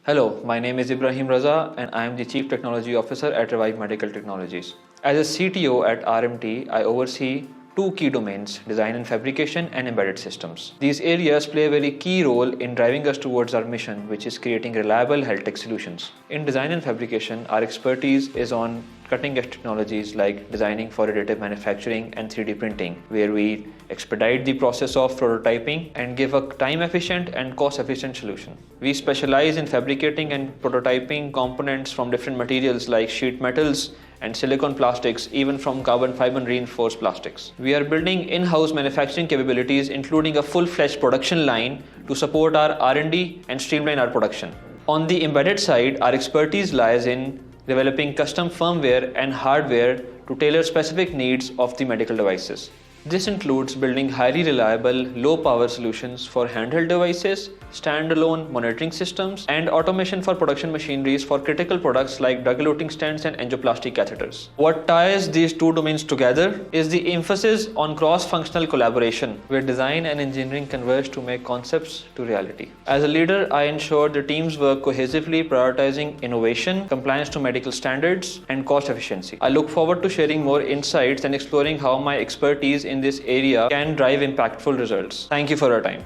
Hello, my name is Ibrahim Raza and I am the Chief Technology Officer at Revive Medical Technologies. As a CTO at RMT, I oversee two key domains, design and fabrication and embedded systems. These areas play a very key role in driving us towards our mission, which is creating reliable health tech solutions. In design and fabrication, our expertise is on cutting-edge technologies like designing for additive manufacturing and 3D printing, where we expedite the process of prototyping and give a time-efficient and cost-efficient solution. We specialize in fabricating and prototyping components from different materials like sheet metals and silicon plastics, even from carbon fiber reinforced plastics. We are building in-house manufacturing capabilities, including a full-fledged production line to support our R&D and streamline our production. On the embedded side, our expertise lies in developing custom firmware and hardware to tailor specific needs of the medical devices. This includes building highly reliable, low-power solutions for handheld devices, standalone monitoring systems, and automation for production machineries for critical products like drug-eluting stents and angioplasty catheters. What ties these two domains together is the emphasis on cross-functional collaboration, where design and engineering converge to make concepts to reality. As a leader, I ensure the teams work cohesively, prioritizing innovation, compliance to medical standards, and cost efficiency. I look forward to sharing more insights and exploring how my expertise in this area can drive impactful results. Thank you for your time.